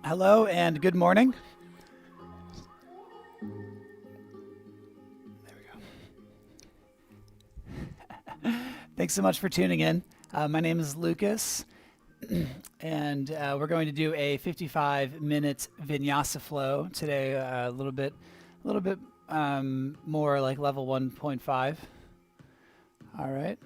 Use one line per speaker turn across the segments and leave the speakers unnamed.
Hello and good morning. Thanks so much for tuning in. My name is Lucas, and we're going to do a 55-minute vinyasa flow today. A little bit more like level 1.5. All right.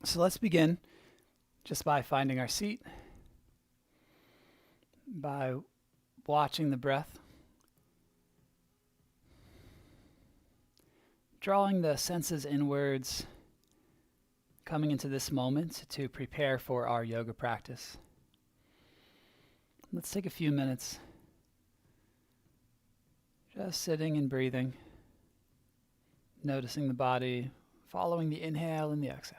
So let's begin just by finding our seat, by watching the breath, drawing the senses inwards, coming into this moment to prepare for our yoga practice. Let's take a few minutes just sitting and breathing, noticing the body, following the inhale and the exhale.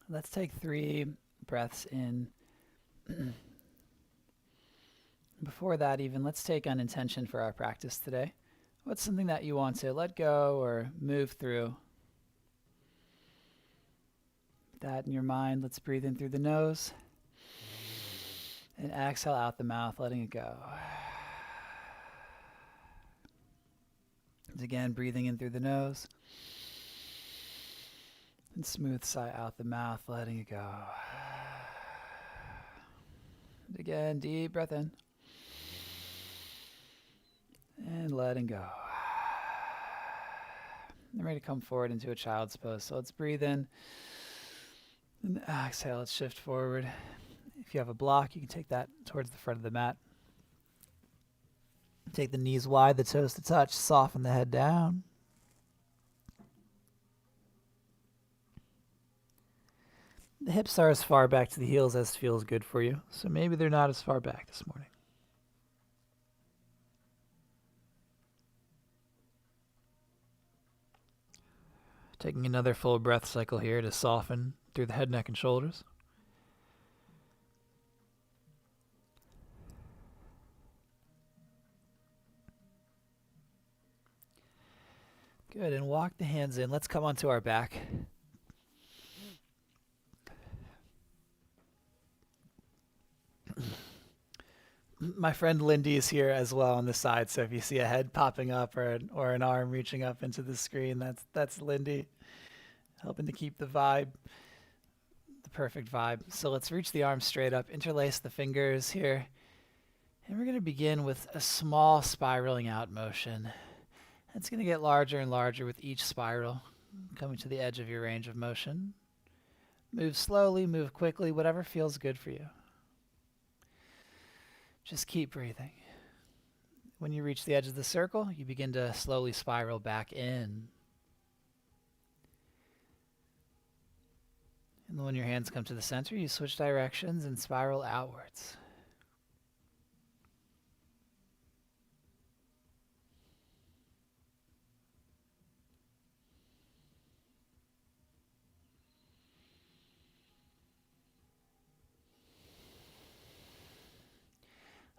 Let's take 3 breaths in. Before that, even, let's take an intention for our practice today. What's something that you want to let go or move through? That in your mind, let's breathe in through the nose and exhale out the mouth, letting it go. And again, breathing in through the nose and smooth sigh out the mouth, letting it go. And again, deep breath in and letting go. And ready to come forward into a child's pose. So let's breathe in and exhale. Let's shift forward. If you have a block, you can take that towards the front of the mat. Take the knees wide, the toes to touch, soften the head down. The hips are as far back to the heels as feels good for you, so maybe they're not as far back this morning. Taking another full breath cycle here to soften through the head, neck, and shoulders. Good, and walk the hands in. Let's come onto our back. My friend Lindy is here as well on the side, so if you see a head popping up or an arm reaching up into the screen, that's Lindy helping to keep the vibe, the perfect vibe. So let's reach the arms straight up, interlace the fingers here, and we're going to begin with a small spiraling out motion. It's going to get larger and larger with each spiral, coming to the edge of your range of motion. Move slowly, move quickly, whatever feels good for you. Just keep breathing. When you reach the edge of the circle, you begin to slowly spiral back in. And when your hands come to the center, you switch directions and spiral outwards.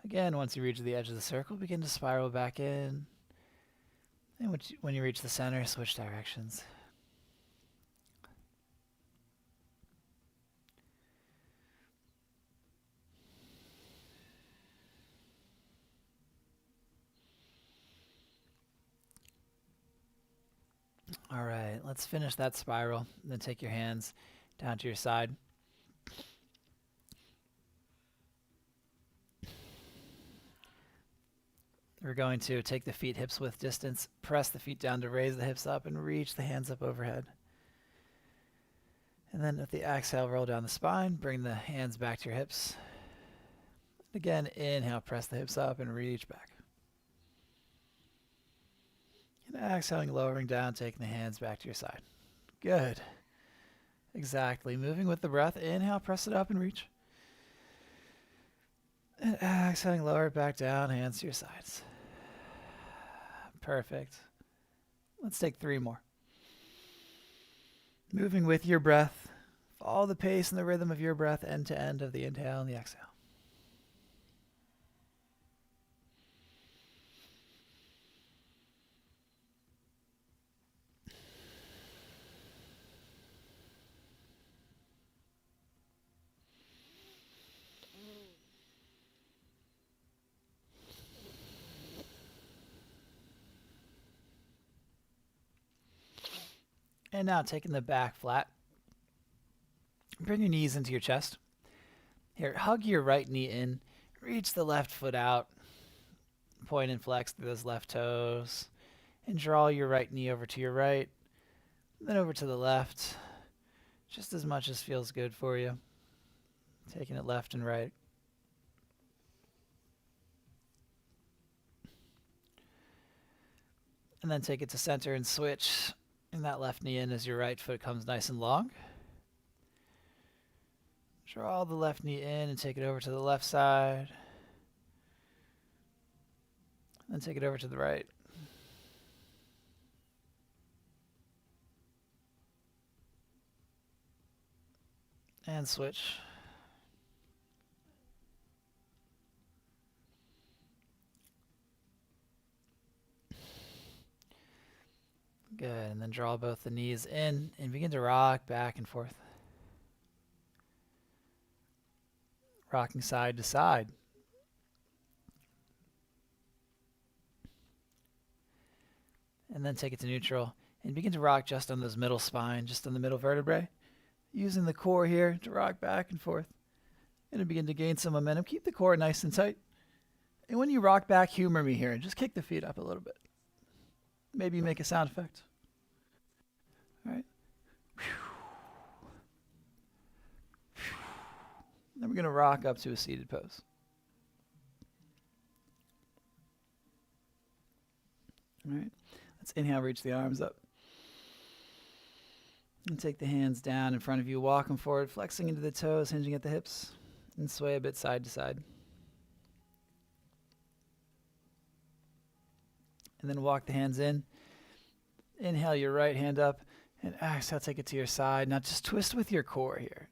Again, once you reach the edge of the circle, begin to spiral back in. And when you reach the center, switch directions. All right, let's finish that spiral. Then take your hands down to your side. We're going to take the feet hips width distance, press the feet down to raise the hips up, and reach the hands up overhead. And then at the exhale, roll down the spine, bring the hands back to your hips. Again, inhale, press the hips up and reach back. And exhaling, lowering down, taking the hands back to your side. Good. Exactly. Moving with the breath. Inhale, press it up and reach. And exhaling, lower it back down, hands to your sides. Perfect. Let's take 3 more. Moving with your breath. Follow the pace and the rhythm of your breath end to end of the inhale and the exhale. And now taking the back flat. Bring your knees into your chest. Here, hug your right knee in. Reach the left foot out. Point and flex through those left toes. And draw your right knee over to your right. Then over to the left. Just as much as feels good for you. Taking it left and right. And then take it to center and switch. And that left knee in as your right foot comes nice and long. Draw the left knee in and take it over to the left side. Then take it over to the right. And switch. Good, and then draw both the knees in and begin to rock back and forth. Rocking side to side. And then take it to neutral and begin to rock just on those middle spine, just on the middle vertebrae. Using the core here to rock back and forth. And begin to gain some momentum. Keep the core nice and tight. And when you rock back, humor me here and just kick the feet up a little bit. Maybe make a sound effect. All right. Then we're going to rock up to a seated pose. All right. Let's inhale, reach the arms up. And take the hands down in front of you. Walk them forward, flexing into the toes, hinging at the hips. And sway a bit side to side. And then walk the hands in. Inhale your right hand up. And exhale, take it to your side. Now just twist with your core here.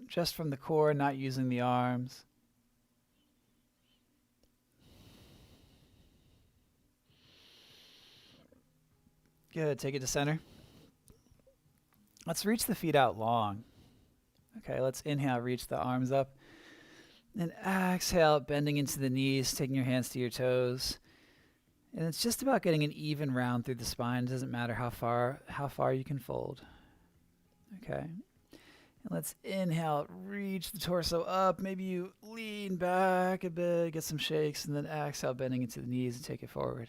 Just from the core, not using the arms. Good. Take it to center. Let's reach the feet out long. Okay, let's inhale, reach the arms up. And exhale, bending into the knees, taking your hands to your toes. And it's just about getting an even round through the spine. It doesn't matter how far you can fold. Okay. And let's inhale, reach the torso up. Maybe you lean back a bit, get some shakes, and then exhale, bending into the knees and take it forward.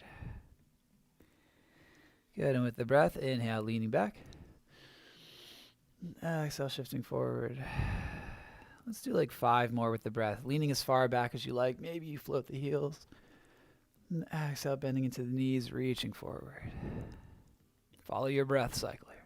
Good. And with the breath, inhale, leaning back. Exhale, shifting forward. Let's do like 5 more with the breath. Leaning as far back as you like. Maybe you float the heels. And exhale, bending into the knees, reaching forward. Follow your breath cycle here.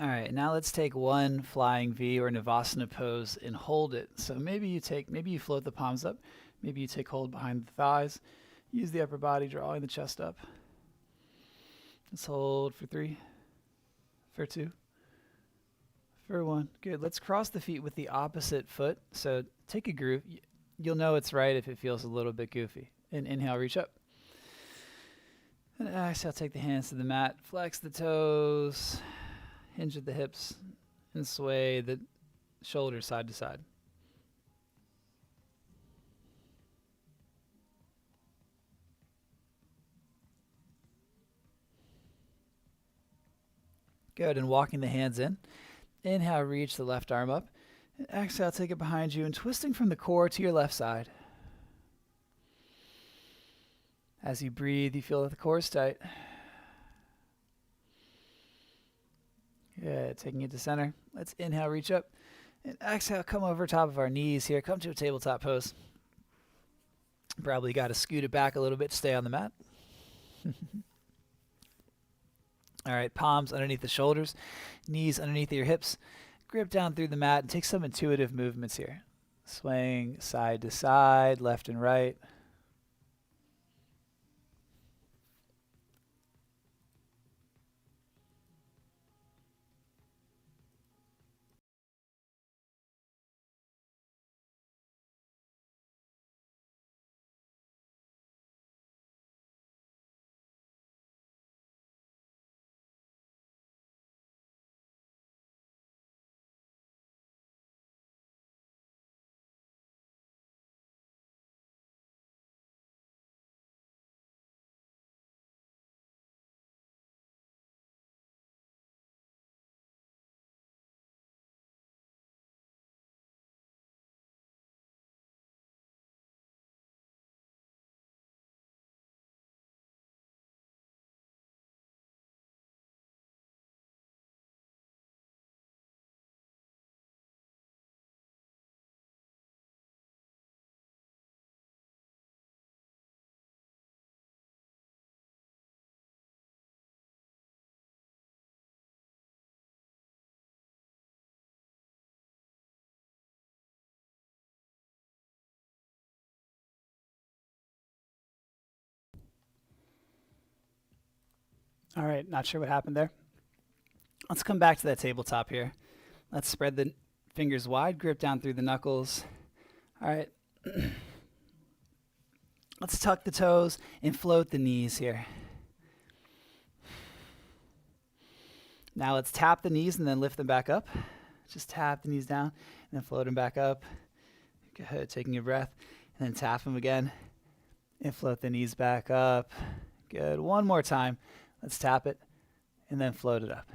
All right, now let's take one flying V or Navasana pose and hold it. So maybe you float the palms up. Maybe you take hold behind the thighs. Use the upper body, drawing the chest up. Let's hold for 3, for 2, for 1. Good. Let's cross the feet with the opposite foot. So take a groove. You'll know it's right if it feels a little bit goofy. And inhale, reach up. And exhale, take the hands to the mat. Flex the toes. Hinge at the hips. And sway the shoulders side to side. Good. And walking the hands in. Inhale, reach the left arm up. And exhale, take it behind you and twisting from the core to your left side. As you breathe, you feel that the core is tight. Good. Taking it to center. Let's inhale, reach up. And exhale, come over top of our knees here. Come to a tabletop pose. Probably got to scoot it back a little bit to stay on the mat. All right, palms underneath the shoulders, knees underneath your hips. Grip down through the mat and take some intuitive movements here. Swaying side to side, left and right. All right, not sure what happened there. Let's come back to that tabletop here. Let's spread the fingers wide, grip down through the knuckles. All right. Let's tuck the toes and float the knees here. Now let's tap the knees and then lift them back up. Just tap the knees down and then float them back up. Good, taking a breath. And then tap them again and float the knees back up. Good, one more time. Let's tap it and then float it up.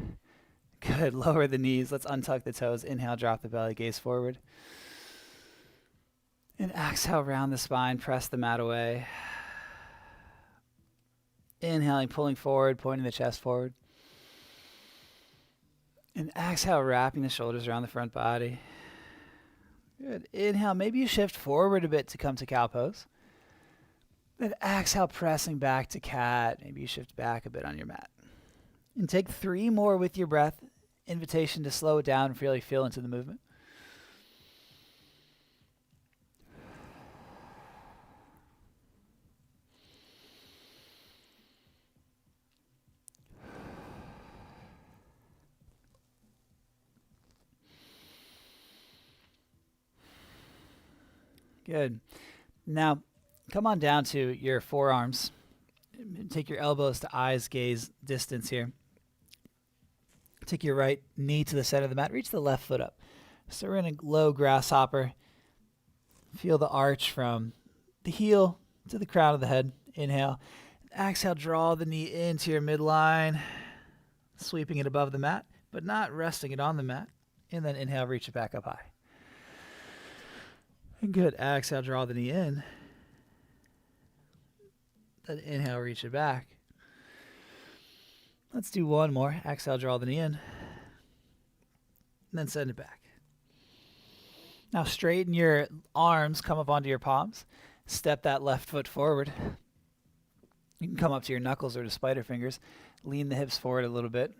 Good, lower the knees. Let's untuck the toes. Inhale, drop the belly, gaze forward. And exhale, round the spine, press the mat away. Inhaling, pulling forward, pointing the chest forward. And exhale, wrapping the shoulders around the front body. Good. Inhale, maybe you shift forward a bit to come to cow pose. Then exhale, pressing back to cat. Maybe you shift back a bit on your mat. And take 3 more with your breath. Invitation to slow it down and really feel into the movement. Good. Now, come on down to your forearms. Take your elbows to eyes gaze distance here. Take your right knee to the center of the mat. Reach the left foot up. So we're in a low grasshopper. Feel the arch from the heel to the crown of the head. Inhale. Exhale, draw the knee into your midline, sweeping it above the mat, but not resting it on the mat. And then inhale, reach it back up high. And good. Exhale, draw the knee in. Then inhale, reach it back. Let's do one more. Exhale, draw the knee in. And then send it back. Now straighten your arms, come up onto your palms. Step that left foot forward. You can come up to your knuckles or to spider fingers. Lean the hips forward a little bit.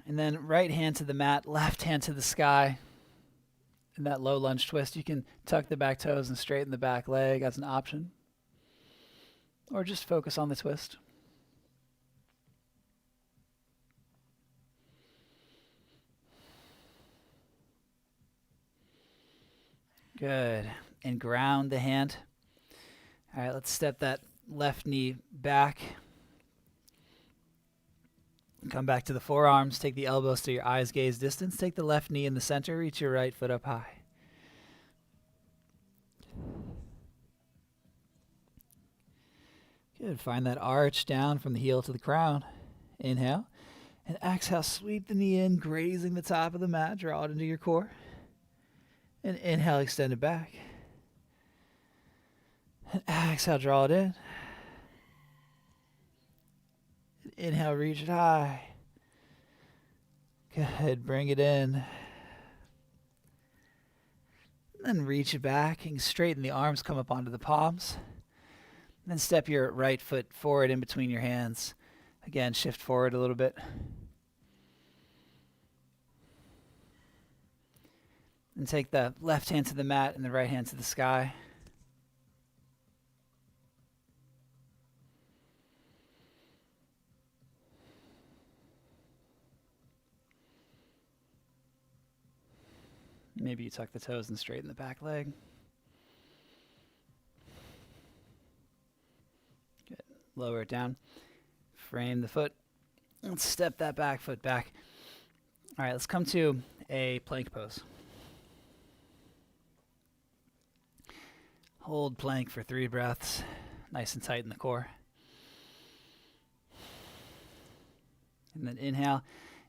And then right hand to the mat, left hand to the sky. In that low lunge twist, you can tuck the back toes and straighten the back leg as an option. Or just focus on the twist. Good. And ground the hand. All right, let's step that left knee back. Come back to the forearms. Take the elbows to your eyes gaze distance. Take the left knee in the center. Reach your right foot up high. Good. Find that arch down from the heel to the crown. Inhale. And exhale, sweep the knee in, grazing the top of the mat. Draw it into your core. And inhale, extend it back. And exhale, draw it in. And inhale, reach it high. Good, bring it in. And then reach it back and straighten the arms, come up onto the palms. And then step your right foot forward in between your hands. Again, shift forward a little bit. And take the left hand to the mat and the right hand to the sky. Maybe you tuck the toes and straighten the back leg. Good. Lower it down. Frame the foot. And step that back foot back. All right, let's come to a plank pose. Hold plank for 3 breaths, nice and tight in the core. And then inhale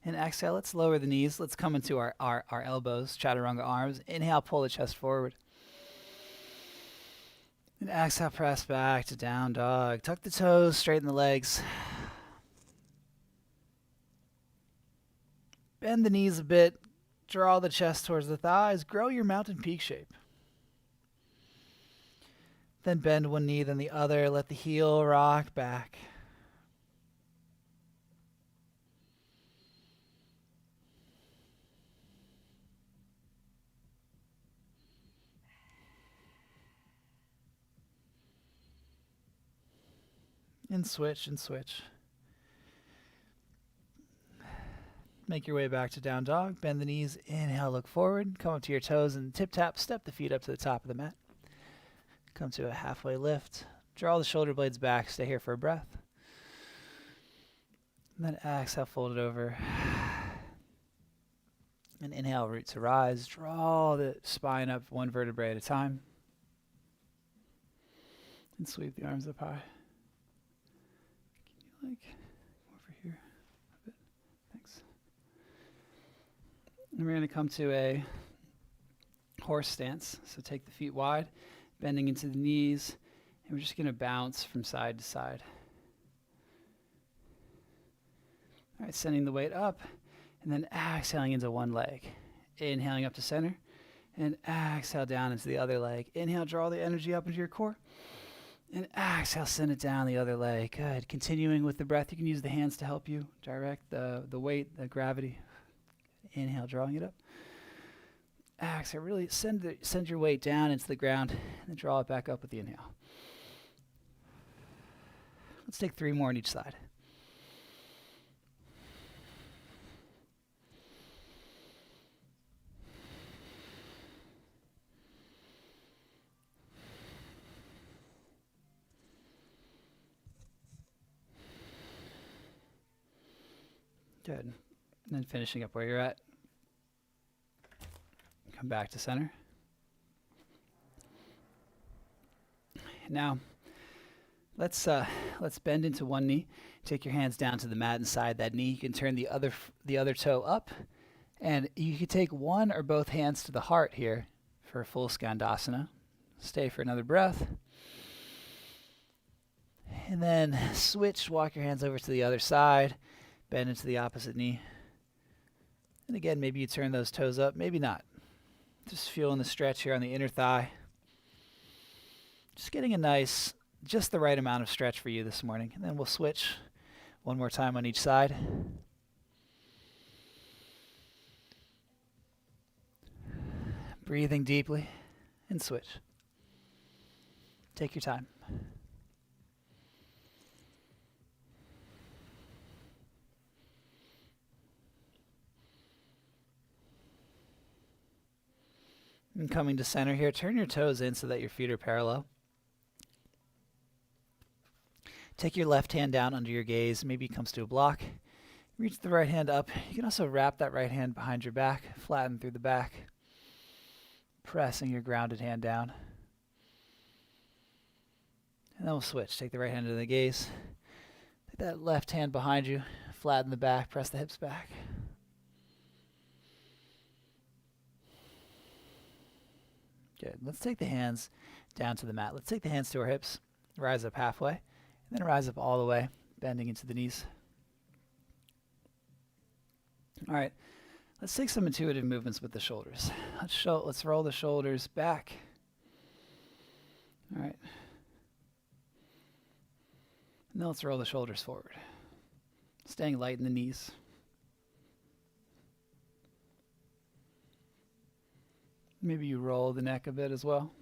and exhale. Let's lower the knees. Let's come into our elbows, chaturanga arms. Inhale, pull the chest forward. And exhale, press back to down dog. Tuck the toes, straighten the legs. Bend the knees a bit. Draw the chest towards the thighs. Grow your mountain peak shape. Then bend one knee, then the other. Let the heel rock back. And switch and switch. Make your way back to down dog. Bend the knees. Inhale, look forward. Come up to your toes and tip tap. Step the feet up to the top of the mat. Come to a halfway lift. Draw the shoulder blades back. Stay here for a breath. And then exhale, fold it over. And inhale, root to rise. Draw the spine up 1 vertebrae at a time. And sweep the arms up high. Can you go over here a bit? Thanks. And we're going to come to a horse stance. So take the feet wide. Bending into the knees, and we're just going to bounce from side to side. All right, sending the weight up, and then exhaling into one leg. Inhaling up to center, and exhale down into the other leg. Inhale, draw the energy up into your core, and exhale, send it down the other leg. Good. Continuing with the breath, you can use the hands to help you direct the weight, the gravity. Inhale, drawing it up. Exhale, really send your weight down into the ground and then draw it back up with the inhale. Let's take 3 more on each side.
Good. And then finishing up where you're at. Come back to center. Now, let's bend into one knee. Take your hands down to the mat inside that knee. You can turn the other toe up, and you can take one or both hands to the heart here for a full Skandasana. Stay for another breath. And then switch, walk your hands over to the other side, bend into the opposite knee. And again, maybe you turn those toes up, maybe not. Just feeling the stretch here on the inner thigh. Just getting a nice, just the right amount of stretch for you this morning. And then we'll switch one more time on each side. Breathing deeply and switch. Take your time. And coming to center here, turn your toes in so that your feet are parallel. Take your left hand down under your gaze. Maybe it comes to a block. Reach the right hand up. You can also wrap that right hand behind your back, flatten through the back, pressing your grounded hand down. And then we'll switch. Take the right hand to the gaze. Take that left hand behind you, flatten the back, press the hips back. Good. Let's take the hands down to the mat. Let's take the hands to our hips, rise up halfway, and then rise up all the way, bending into the knees. All right, let's take some intuitive movements with the shoulders. Let's roll the shoulders back. All right. Now let's roll the shoulders forward, staying light in the knees. Maybe you roll the neck a bit as well.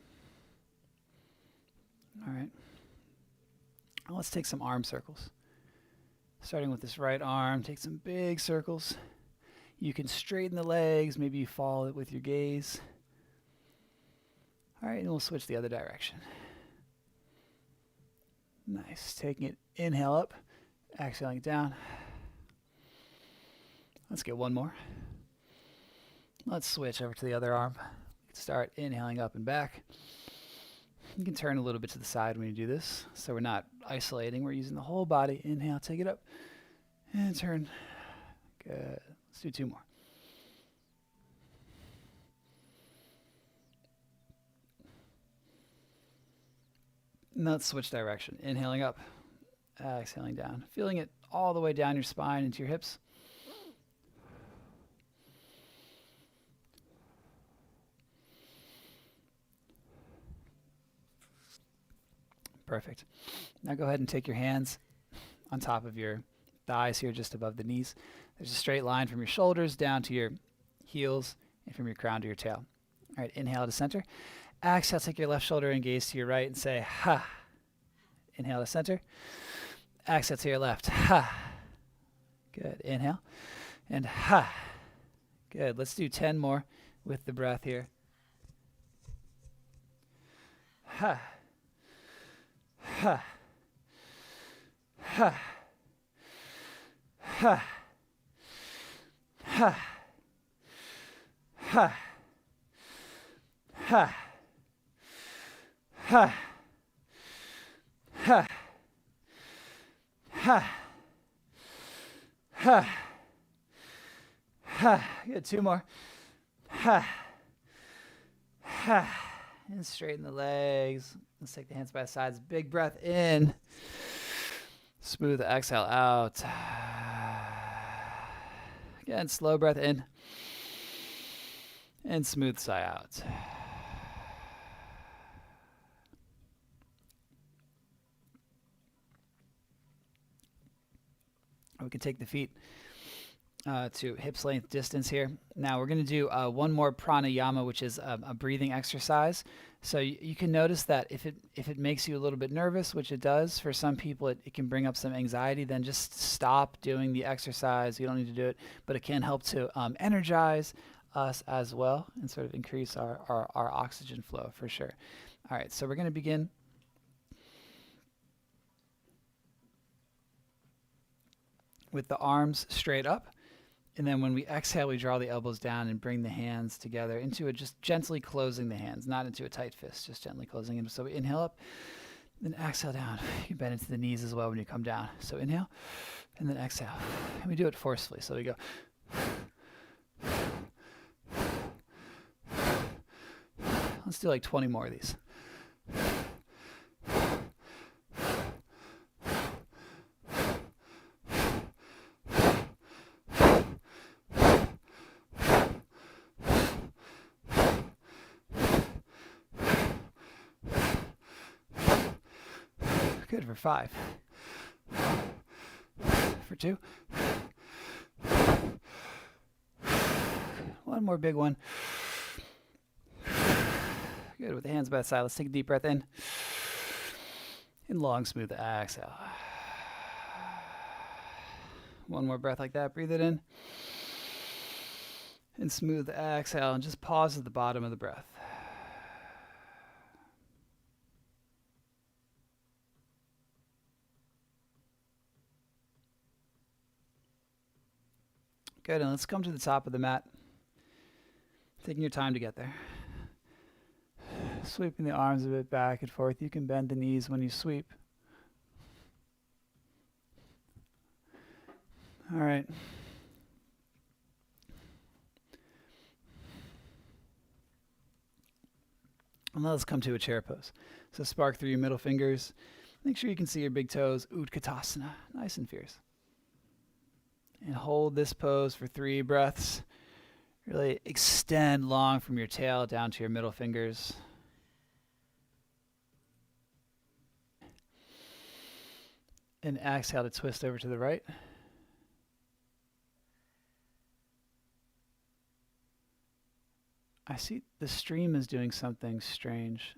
All right. Now let's take some arm circles. Starting with this right arm, take some big circles. You can straighten the legs. Maybe you follow it with your gaze. All right, and we'll switch the other direction. Nice. Taking it, inhale up, exhaling it down. Let's get one more. Let's switch over to the other arm. Start inhaling up and back. You can turn a little bit to the side when you do this, so we're not isolating. We're using the whole body. Inhale, take it up, and turn. Good. Let's do two more. Now let's switch direction. Inhaling up, exhaling down. Feeling it all the way down your spine into your hips. Perfect. Now go ahead and take your hands on top of your thighs here, just above the knees. There's a straight line from your shoulders down to your heels and from your crown to your tail. All right, inhale to center. Exhale, take your left shoulder and gaze to your right and say, ha. Inhale to center. Exhale to your left. Ha. Good. Inhale. And ha. Good. Let's do 10 more with the breath here. Ha. Ha. Ha. Ha. Ha. Ha. Ha. Ha. Ha. Ha. Ha. Ha. Good. Two more. Ha. Ha. And straighten the legs. Let's take the hands by the sides. Big breath in. Smooth exhale out. Again, slow breath in. And smooth sigh out. We can take the feet to hips length distance here. Now we're going to do one more pranayama, which is a breathing exercise. So you can notice that if it makes you a little bit nervous, which it does for some people, it can bring up some anxiety, then just stop doing the exercise. You don't need to do it, but it can help to energize us as well and sort of increase our oxygen flow for sure. All right, so we're going to begin with the arms straight up. And then when we exhale, we draw the elbows down and bring the hands together into just gently closing the hands, not into a tight fist, just gently closing them. So we inhale up, then exhale down. You bend into the knees as well when you come down. So inhale, and then exhale. And we do it forcefully. So we go. Let's do like 20 more of these. Good for 5. For 2. One more big one. Good, with the hands by the side. Let's take a deep breath in. And long, smooth exhale. One more breath like that. Breathe it in. And smooth exhale. And just pause at the bottom of the breath. Good, and let's come to the top of the mat. Taking your time to get there. Sweeping the arms a bit back and forth. You can bend the knees when you sweep. All right. And now let's come to a chair pose. So spark through your middle fingers. Make sure you can see your big toes. Utkatasana. Nice and fierce. And hold this pose for 3 breaths. Really extend long from your tail down to your middle fingers. And exhale to twist over to the right. I see the stream is doing something strange.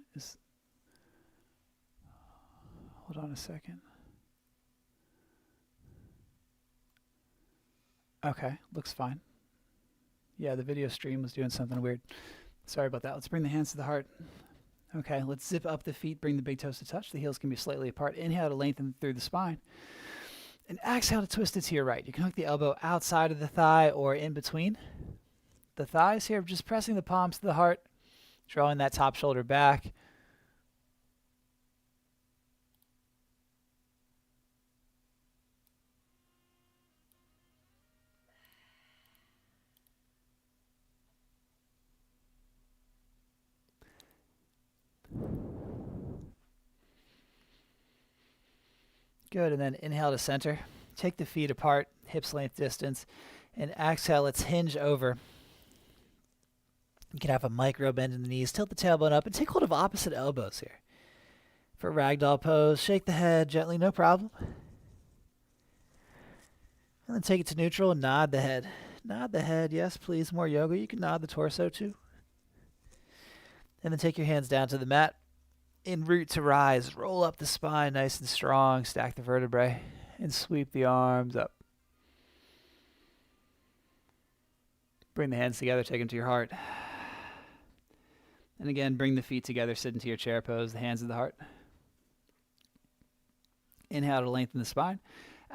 Hold on a second. Okay, looks fine. Yeah, the video stream was doing something weird. Sorry about that. Let's bring the hands to the heart. Okay, let's zip up the feet, bring the big toes to touch. The heels can be slightly apart. Inhale to lengthen through the spine. And exhale to twist it to your right. You can hook the elbow outside of the thigh or in between the thighs here. Just pressing the palms to the heart, drawing that top shoulder back. Good, and then inhale to center. Take the feet apart, hips length distance, and exhale, let's hinge over. You can have a micro bend in the knees, tilt the tailbone up, and take hold of opposite elbows here. For ragdoll pose, shake the head gently, no problem. And then take it to neutral and nod the head. Nod the head, yes please, more yoga. You can nod the torso too. And then take your hands down to the mat. In root to rise, roll up the spine nice and strong, stack the vertebrae, and sweep the arms up. Bring the hands together, take them to your heart. And again, bring the feet together, sit into your chair pose, the hands at the heart. Inhale to lengthen the spine.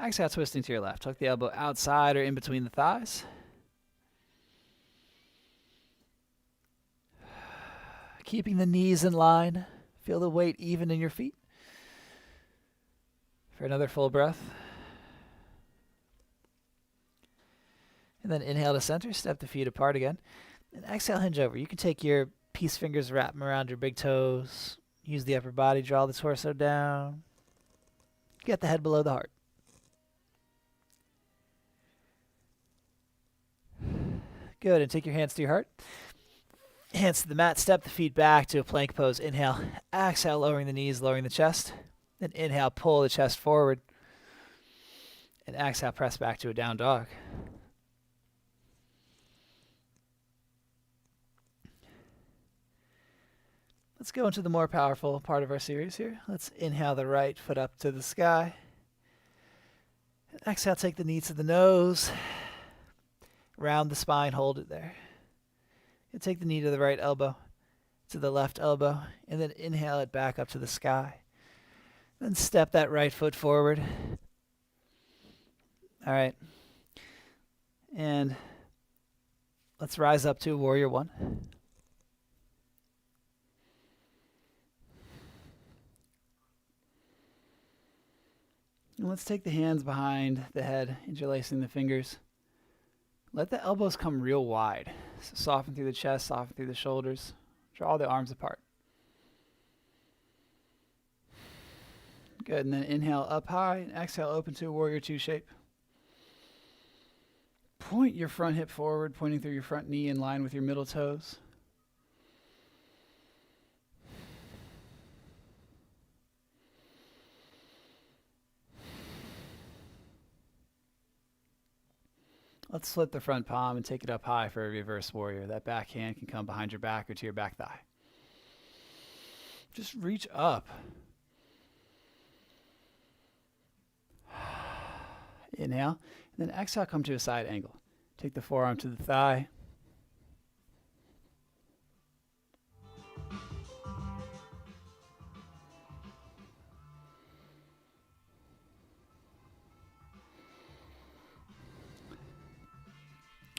Exhale, twisting to your left. Tuck the elbow outside or in between the thighs. Keeping the knees in line. Feel the weight even in your feet. For another full breath. And then inhale to center, step the feet apart again. And exhale, hinge over. You can take your peace fingers, wrap them around your big toes. Use the upper body, draw the torso down. Get the head below the heart. Good, and take your hands to your heart. Hands to the mat, step the feet back to a plank pose. Inhale, exhale, lowering the knees, lowering the chest. Then inhale, pull the chest forward. And exhale, press back to a down dog. Let's go into the more powerful part of our series here. Let's inhale the right foot up to the sky. Exhale, take the knee to the nose. Round the spine, hold it there. You take the knee to the right elbow, to the left elbow, and then inhale it back up to the sky. Then step that right foot forward. All right. And let's rise up to warrior one. And let's take the hands behind the head, interlacing the fingers. Let the elbows come real wide. So soften through the chest, soften through the shoulders. Draw the arms apart. Good, and then inhale up high, and exhale open to a warrior two shape. Point your front hip forward, pointing through your front knee in line with your middle toes. Let's flip the front palm and take it up high for a reverse warrior. That back hand can come behind your back or to your back thigh. Just reach up. Inhale, and then exhale, come to a side angle. Take the forearm to the thigh.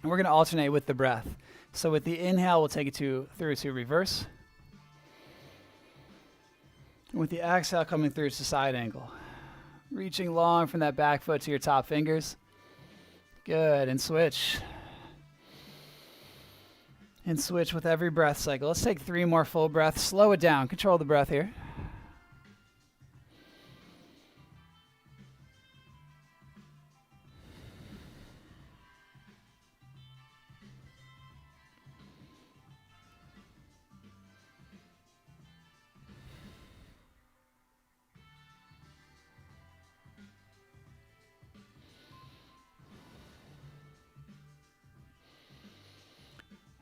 And we're going to alternate with the breath. So with the inhale, we'll take it through to reverse. And with the exhale, coming through to side angle. Reaching long from that back foot to your top fingers. Good, and switch. And switch with every breath cycle. Let's take 3 more full breaths. Slow it down. Control the breath here.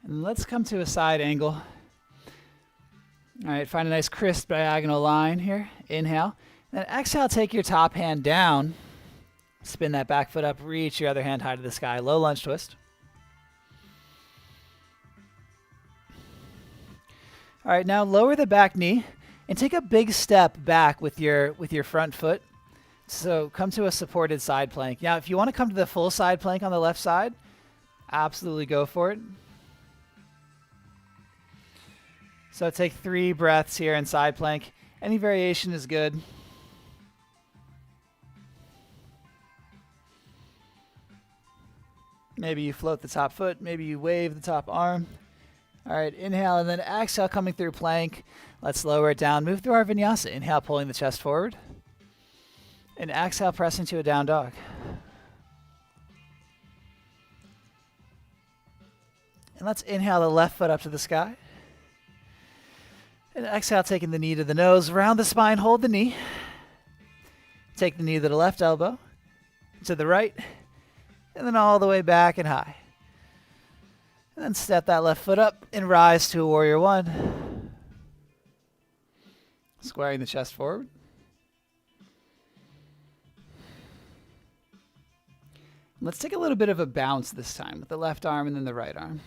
And let's come to a side angle. All right, find a nice crisp diagonal line here. Inhale. Then exhale, take your top hand down. Spin that back foot up, reach your other hand high to the sky. Low lunge twist. All right, now lower the back knee and take a big step back with your front foot. So come to a supported side plank. Now, if you want to come to the full side plank on the left side, absolutely go for it. So take 3 breaths here in side plank. Any variation is good. Maybe you float the top foot. Maybe you wave the top arm. All right, inhale and then exhale coming through plank. Let's lower it down. Move through our vinyasa. Inhale, pulling the chest forward. And exhale, pressing to a down dog. And let's inhale the left foot up to the sky. And exhale, taking the knee to the nose. Round the spine, hold the knee. Take the knee to the left elbow, to the right, and then all the way back and high. And then step that left foot up and rise to a warrior one. Squaring the chest forward. Let's take a little bit of a bounce this time with the left arm and then the right arm.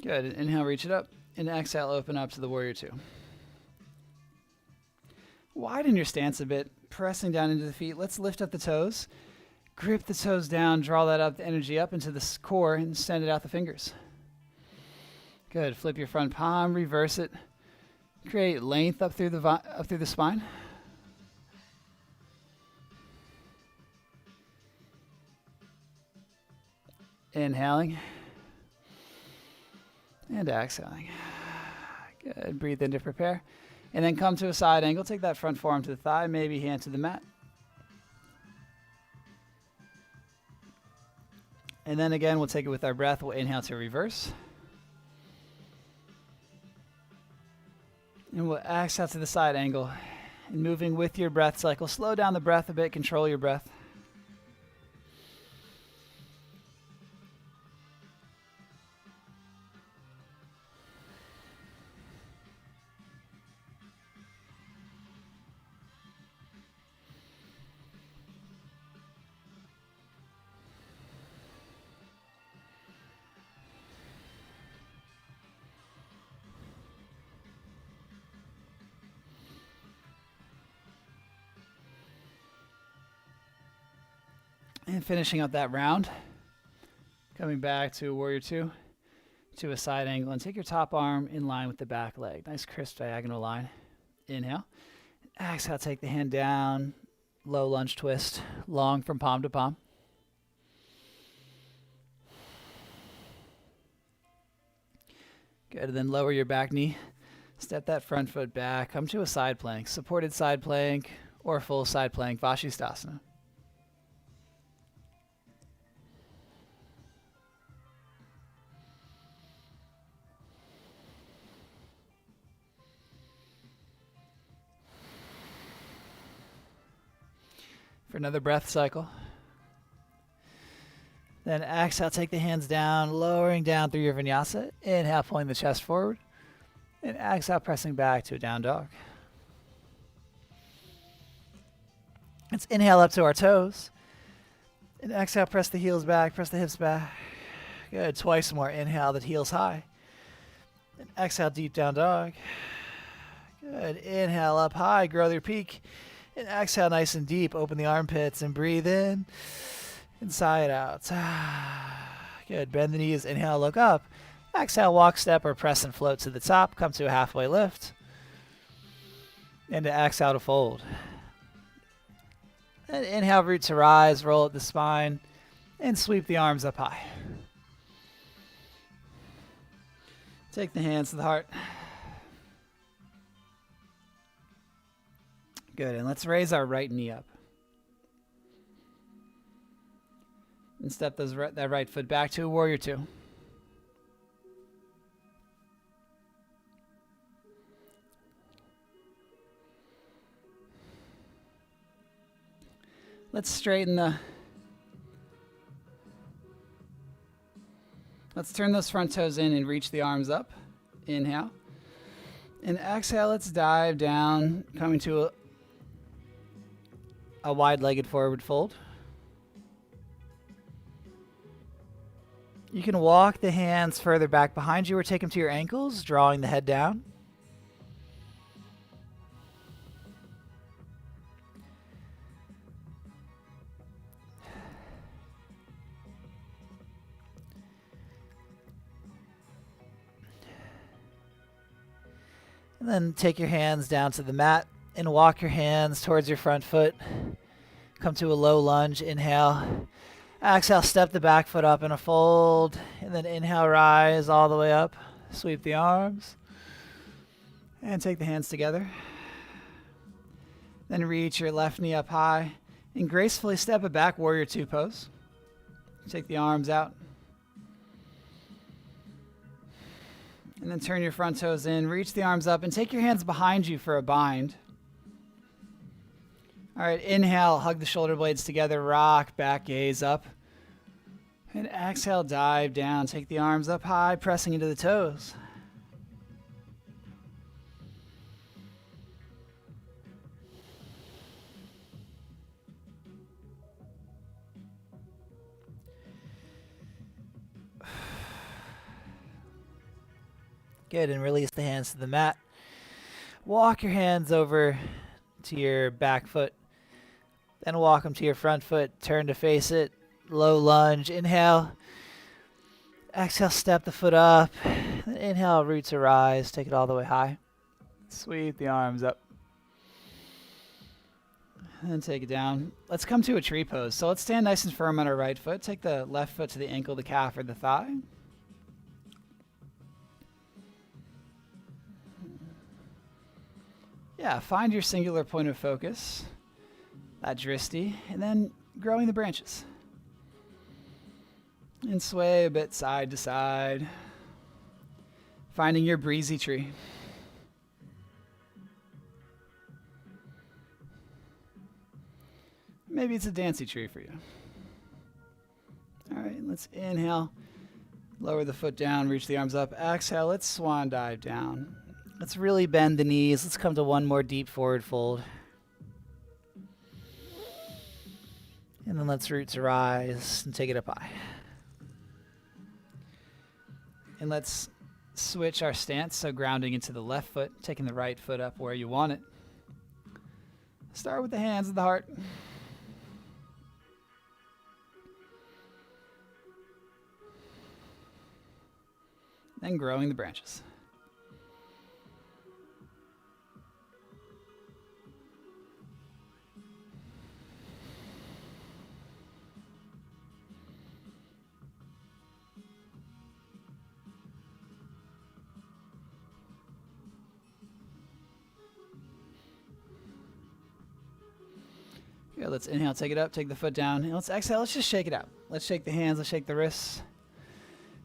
Good. Inhale, reach it up. And exhale, open up to the warrior two. Widen your stance a bit, pressing down into the feet. Let's lift up the toes. Grip the toes down, draw that up, the energy up into the core, and send it out the fingers. Good. Flip your front palm, reverse it. Create length up through the spine. Inhaling. And exhaling. Good. Breathe in to prepare. And then come to a side angle. Take that front forearm to the thigh, maybe hand to the mat. And then again, we'll take it with our breath. We'll inhale to reverse. And we'll exhale to the side angle. And moving with your breath cycle. Slow down the breath a bit. Control your breath. And finishing up that round, coming back to warrior two, to a side angle, and take your top arm in line with the back leg. Nice crisp diagonal line. Inhale. Exhale, take the hand down, low lunge twist, long from palm to palm. Good, and then lower your back knee. Step that front foot back, come to a side plank, supported side plank, or full side plank, Vashisthasana. For another breath cycle. Then exhale, take the hands down, lowering down through your vinyasa. Inhale, pulling the chest forward. And exhale, pressing back to a down dog. Let's inhale up to our toes. And exhale, press the heels back, press the hips back. Good, twice more. Inhale, the heels high. And exhale, deep down dog. Good, inhale up high, grow your peak. And exhale, nice and deep. Open the armpits and breathe in. And sigh it out. Good. Bend the knees. Inhale, look up. Exhale, walk, step, or press and float to the top. Come to a halfway lift. And to exhale to fold. And inhale, root to rise. Roll up the spine. And sweep the arms up high. Take the hands to the heart. Good. And let's raise our right knee up. And step that right foot back to a warrior two. Let's straighten let's turn those front toes in and reach the arms up. Inhale. And exhale, let's dive down, coming to a wide-legged forward fold. You can walk the hands further back behind you or take them to your ankles, drawing the head down. And then take your hands down to the mat and walk your hands towards your front foot. Come to a low lunge. Inhale. Exhale, step the back foot up in a fold. And then inhale, rise all the way up. Sweep the arms. And take the hands together. Then reach your left knee up high. And gracefully step it back, warrior two pose. Take the arms out. And then turn your front toes in, reach the arms up, and take your hands behind you for a bind. All right, inhale, hug the shoulder blades together, rock, back gaze up. And exhale, dive down, take the arms up high, pressing into the toes. Good, and release the hands to the mat. Walk your hands over to your back foot. Then walk them to your front foot. Turn to face it. Low lunge. Inhale. Exhale, step the foot up. Then inhale, root to rise. Take it all the way high. Sweep the arms up. And then take it down. Let's come to a tree pose. So let's stand nice and firm on our right foot. Take the left foot to the ankle, the calf, or the thigh. Yeah, find your singular point of focus, that dristi, and then growing the branches. And sway a bit side to side, finding your breezy tree. Maybe it's a dancy tree for you. All right, let's inhale, lower the foot down, reach the arms up. Exhale, let's swan dive down. Let's really bend the knees. Let's come to one more deep forward fold. And then let's root to rise and take it up high. And let's switch our stance, so grounding into the left foot, taking the right foot up where you want it. Start with the hands of the heart. and growing the branches. Here, let's inhale, take it up, take the foot down, and let's exhale, let's just shake it out. Let's shake the hands, let's shake the wrists,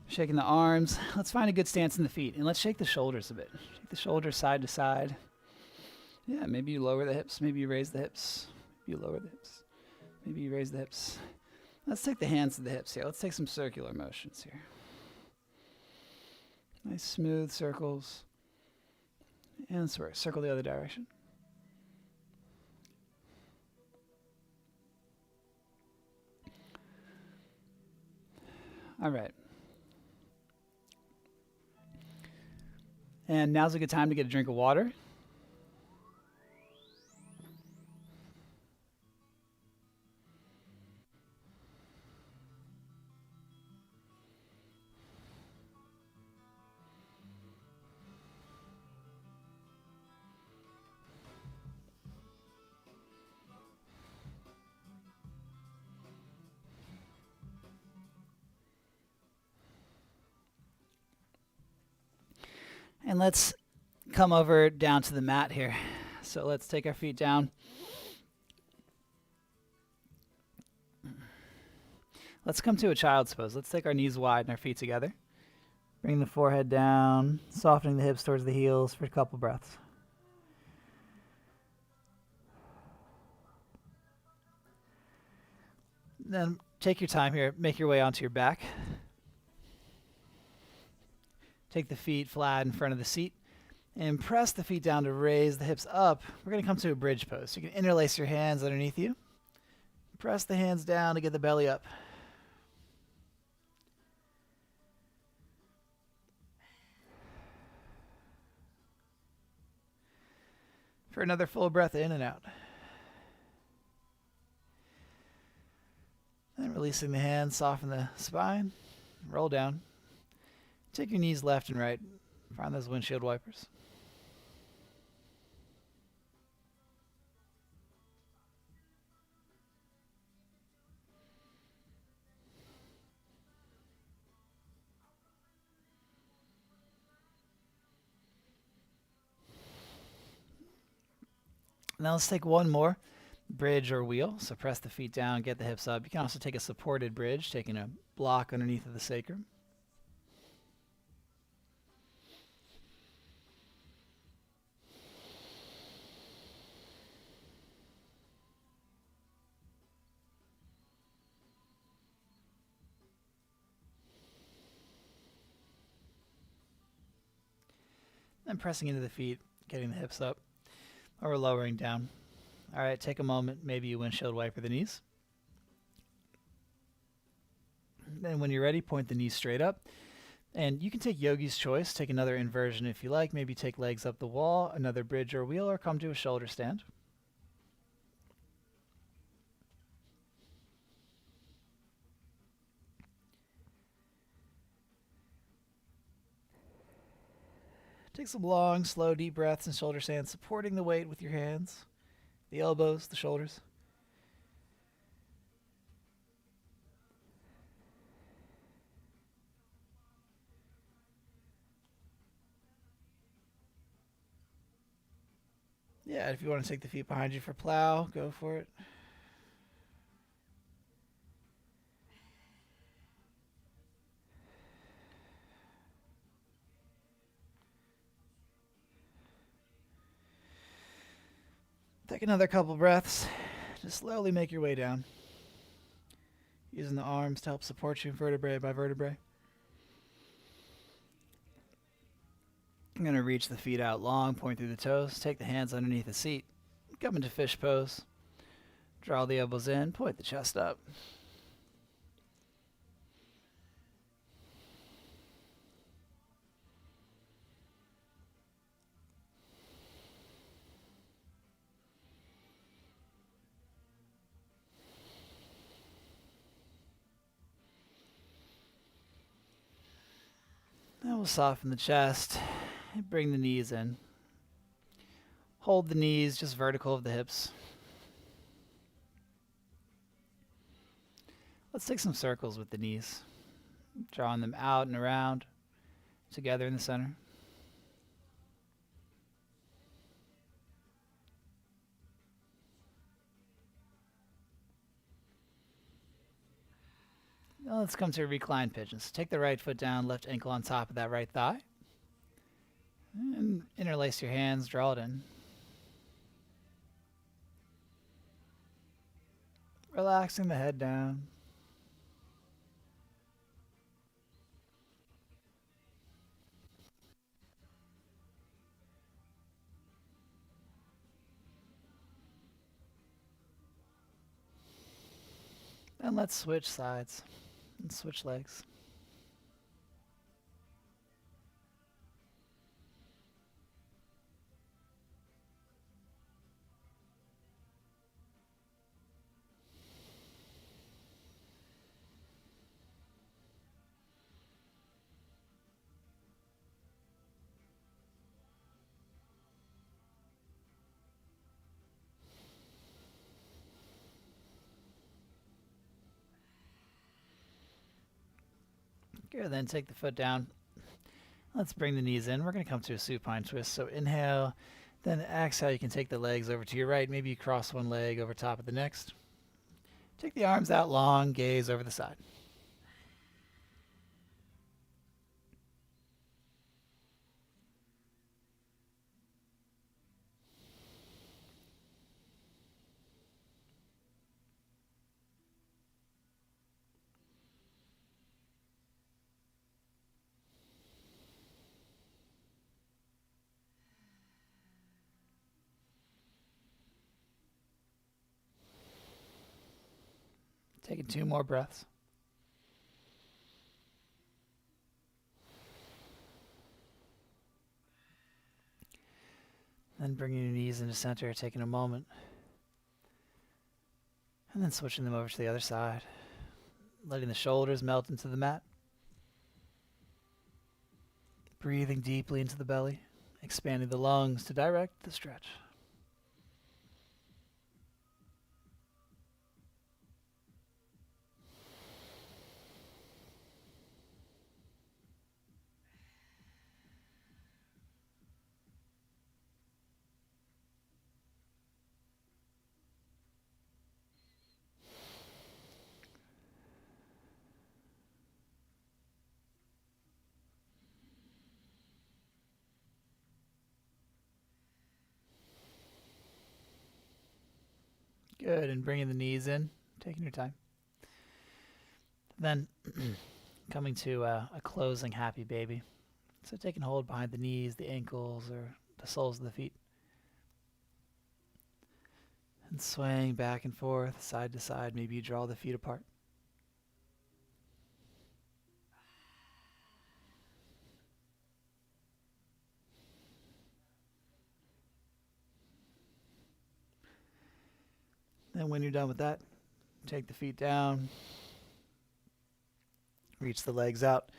shaking the arms. Let's find a good stance in the feet, and let's shake the shoulders a bit. Shake the shoulders side to side. Yeah, maybe you lower the hips, maybe you raise the hips, maybe you lower the hips, maybe you raise the hips. Let's take the hands to the hips here. Let's take some circular motions here. Nice smooth circles. And circle the other direction. All right. And now's a good time to get a drink of water. And let's come over down to the mat here. So let's take our feet down. Let's come to a child's pose. Let's take our knees wide and our feet together. Bring the forehead down, softening the hips towards the heels for a couple breaths. Then take your time here. Make your way onto your back. Take the feet flat in front of the seat and press the feet down to raise the hips up. We're going to come to a bridge pose. You can interlace your hands underneath you. Press the hands down to get the belly up. For another full breath in and out. And releasing the hands, soften the spine, roll down. Take your knees left and right. Find those windshield wipers. Now let's take one more bridge or wheel. So press the feet down, get the hips up. You can also take a supported bridge, taking a block underneath of the sacrum. And pressing into the feet, getting the hips up, or lowering down. All right, take a moment. Maybe you windshield wiper the knees. Then when you're ready, point the knees straight up. And you can take yogi's choice. Take another inversion if you like. Maybe take legs up the wall, another bridge or wheel, or come to a shoulder stand. Take some long, slow, deep breaths in shoulder stands, supporting the weight with your hands, the elbows, the shoulders. Yeah, if you want to take the feet behind you for plow, go for it. Take another couple breaths. Just slowly make your way down. Using the arms to help support you vertebrae by vertebrae. I'm going to reach the feet out long, point through the toes. Take the hands underneath the seat. Come into fish pose. Draw the elbows in, point the chest up. Then we'll soften the chest and bring the knees in. Hold the knees just vertical of the hips. Let's take some circles with the knees, drawing them out and around, together in the center. Now let's come to a reclined pigeon. So take the right foot down, left ankle on top of that right thigh. And interlace your hands, draw it in. Relaxing the head down. Then let's switch sides and switch legs. Good, then take the foot down. Let's bring the knees in. We're going to come to a supine twist. So inhale, then exhale. You can take the legs over to your right. Maybe you cross one leg over top of the next. Take the arms out long, gaze over the side. Taking 2 more breaths. Then bringing your knees into center, taking a moment. And then switching them over to the other side. Letting the shoulders melt into the mat. Breathing deeply into the belly. Expanding the lungs to direct the stretch. Good, and bringing the knees in, taking your time. Then coming to a closing happy baby. So taking hold behind the knees, the ankles, or the soles of the feet. And swaying back and forth, side to side. Maybe you draw the feet apart. Then when you're done with that, take the feet down. Reach the legs out.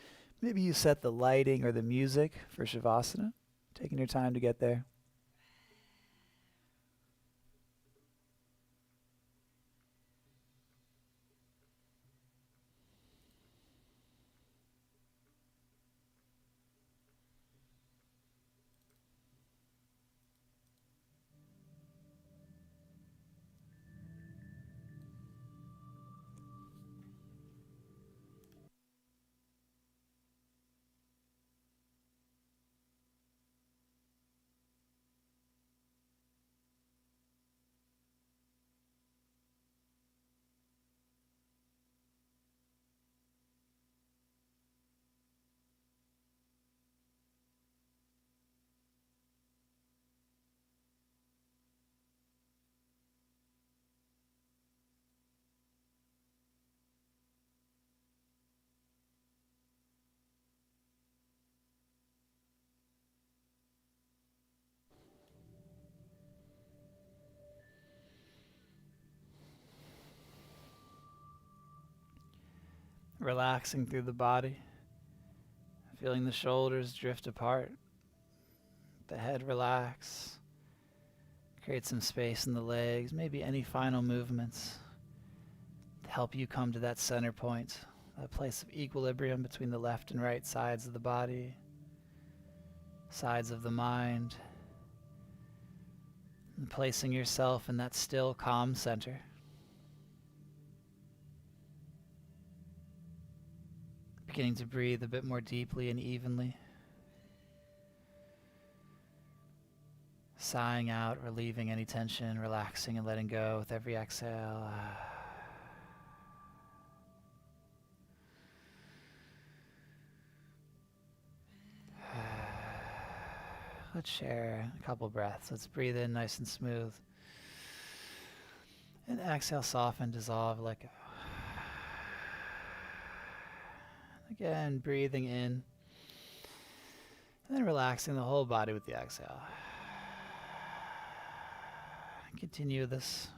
Maybe you set the lighting or the music for Shavasana. Taking your time to get there. Relaxing through the body. Feeling the shoulders drift apart, the head relax. Create some space in the legs, maybe any final movements to help you come to that center point, that place of equilibrium between the left and right sides of the body, sides of the mind, and placing yourself in that still, calm center. Beginning to breathe a bit more deeply and evenly. Sighing out, relieving any tension, relaxing and letting go with every exhale. Let's share a couple breaths. Let's breathe in nice and smooth. And exhale, soften, dissolve, let go. Again, breathing in. And then relaxing the whole body with the exhale. Continue this.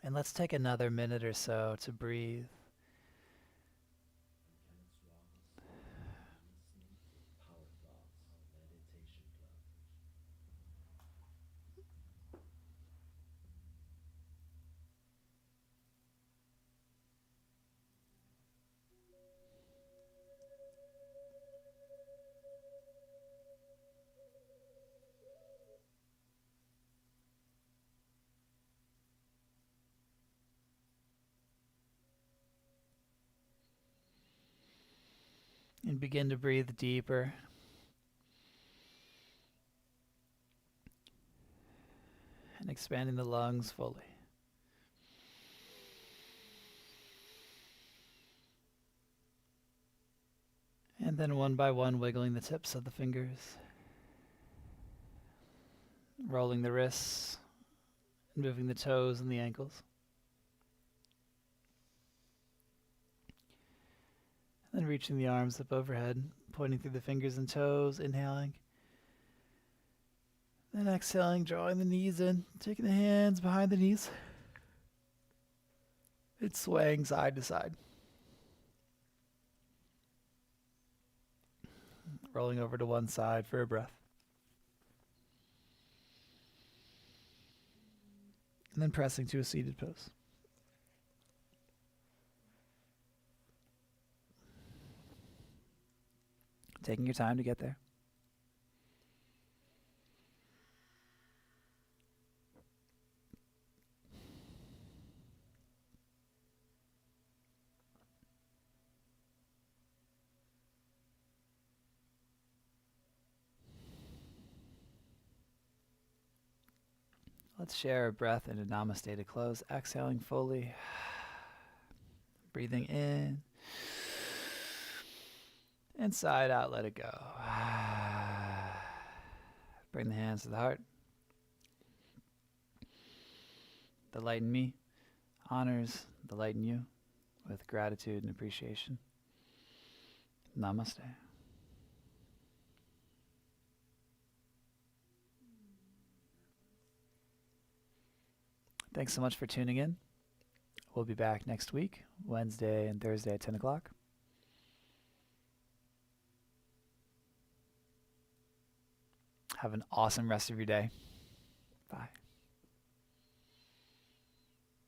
And let's take another minute or so to breathe. And begin to breathe deeper. And expanding the lungs fully. And then one by one, wiggling the tips of the fingers. Rolling the wrists. Moving the toes and the ankles. Then reaching the arms up overhead, pointing through the fingers and toes, inhaling. Then exhaling, drawing the knees in, taking the hands behind the knees. It's swaying side to side. Rolling over to one side for a breath. And then pressing to a seated pose. Taking your time to get there. Let's share a breath in a namaste to close. Exhaling fully. Breathing in. And side out, let it go. Bring the hands to the heart. The light in me honors the light in you with gratitude and appreciation. Namaste. Thanks so much for tuning in. We'll be back next week, Wednesday and Thursday at 10 o'clock. Have an awesome rest of your day. Bye.